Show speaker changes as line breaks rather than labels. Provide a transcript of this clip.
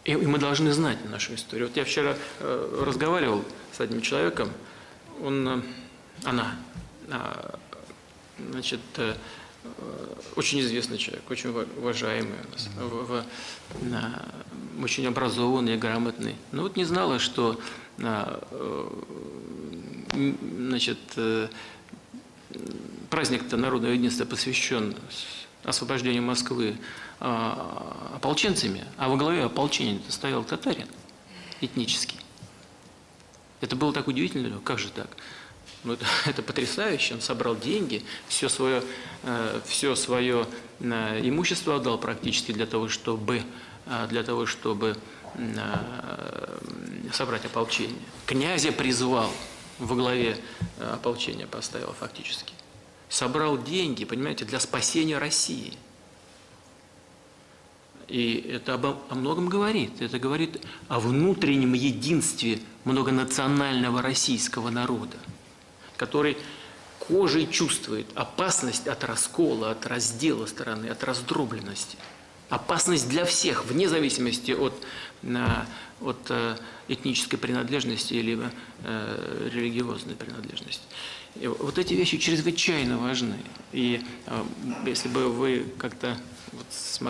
И мы должны знать нашу историю. Вот я вчера разговаривал с одним человеком, она, значит, очень известный человек, очень уважаемый у нас, очень образованный, грамотный. Но вот не знала, что, значит, праздник-то народного единства посвящен освобождению Москвы ополченцами, а во главе ополчения стоял татарин этнический. Это было так удивительно, как же так? Ну, это потрясающе, он собрал деньги, все свое имущество отдал практически для того, чтобы собрать ополчение. Князя призвал, во главе ополчения поставил фактически. Собрал деньги, понимаете, для спасения России. И это о многом говорит. Это говорит о внутреннем единстве многонационального российского народа, который кожей чувствует опасность от раскола, от раздела страны, от раздробленности. Опасность для всех, вне зависимости от этнической принадлежности или религиозной принадлежности. И вот эти вещи чрезвычайно важны. И если бы вы как-то смогли